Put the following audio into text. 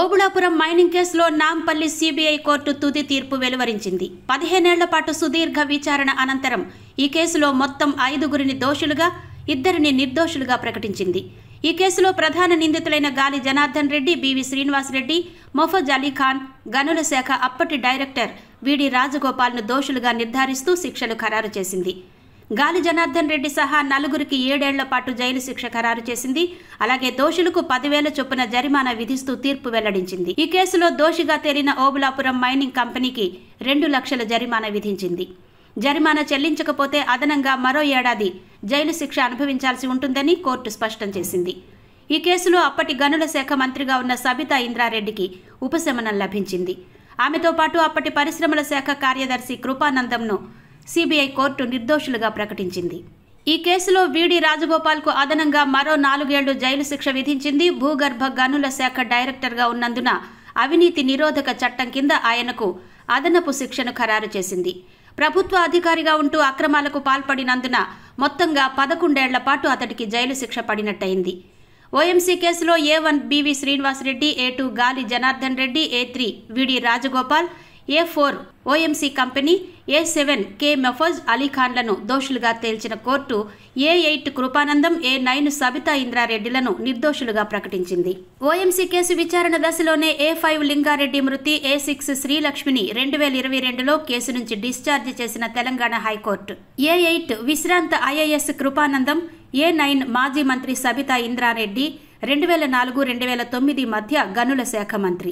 Obulapuram mining కేసులో Nampally CBI court తుది తీర్పు వెలువరించింది. 15 ఏళ్ల పాటు సుదీర్ఘ విచారణ అనంతరం ఈ కేసులో మొత్తం 5గురిని దోషులుగా, 2ని నిర్దోషులుగా ప్రకటించింది. ఈ కేసులో ప్రధాన నిందితులైన గాలి జనార్దన్ రెడ్డి, బివి శ్రీనివాసరెడ్డి, మొఫజ్ అలీ ఖాన్, గనుల శాఖ అప్పటి డైరెక్టర్ విడి రాజగోపాల్ను దోషులుగా నిర్ధారిస్తూ శిక్షలు ఖరారు చేసింది. గాలి జనార్దన్ రెడ్డి సహా 4గురికి 7 ఏళ్ల పాటు జైలు శిక్ష ఖరారు చేసింది. అలాగే దోషులకు 10,000 చొప్పున జరిమానా విధిస్తూ తీర్పు వెల్లడించింది. ఈ కేసులో దోషిగా తేలిన ఓబుళాపురం మైనింగ్ కంపెనీకి 2 లక్షల జరిమానా విధించింది. జరిమానా చెల్లించకపోతే అదనంగా మరో ఏడాది జైలు శిక్ష అనుభవించాల్సి ఉంటుందని కోర్టు స్పష్టం చేసింది. ఈ కేసులో అప్పటి గనుల శాఖ మంత్రిగా ఉన్న సబితా ఇంద్రారెడ్డికి ఉపశమనం లభించింది. ఆమెతో పాటు అప్పటి పరిశ్రమల శాఖ కార్యదర్శి కృపానందంను సిబిఐ కోర్టు నిర్దోషులుగా ప్రకటించింది. ఈ కేసులో విడి రాజగోపాల్కు అదనంగా మరో 4 ఏళ్లు జైలు శిక్ష విధించింది. భూగర్భ గనుల శాఖ డైరెక్టర్గా ఉన్నందున అవినీతి నిరోధక చట్టం కింద ఆయనకు అదనపు శిక్షను ఖరారు చేసింది. ప్రభుత్వ అధికారిగా ఉంటూ అక్రమాలకు పాల్పడినందున మొత్తంగా 11 ఏళ్ల పాటు అతడికి జైలు శిక్ష పడినట్టయింది. ఓఎంసీ కేసులో A1 బివి శ్రీనివాసరెడ్డి, A2 గాలి Janardhan Reddy, A3 VD Rajagopal, A4 OMC company, A7 K Mofaz Ali ఖాన్లను దోషులుగా తేల్చిన court A8 Krupanandam, A9 Sabitha ఇంద్రారెడ్డిలను నిర్దోషులుగా ప్రకటించింది. ఓఎంసీ కేసు విచారణ దశలోనే A5 లింగారెడ్డి మృతి, A6 శ్రీలక్ష్మిని 2022లో కేసు నుంచి డిశ్చార్జ్ చేసిన తెలంగాణ హైకోర్టు. A8 విశ్రాంత IAS కృపానందం, A9 మాజీ మంత్రి సబితా ఇంద్రారెడ్డి 2004-2009 మధ్య గనుల శాఖ మంత్రి.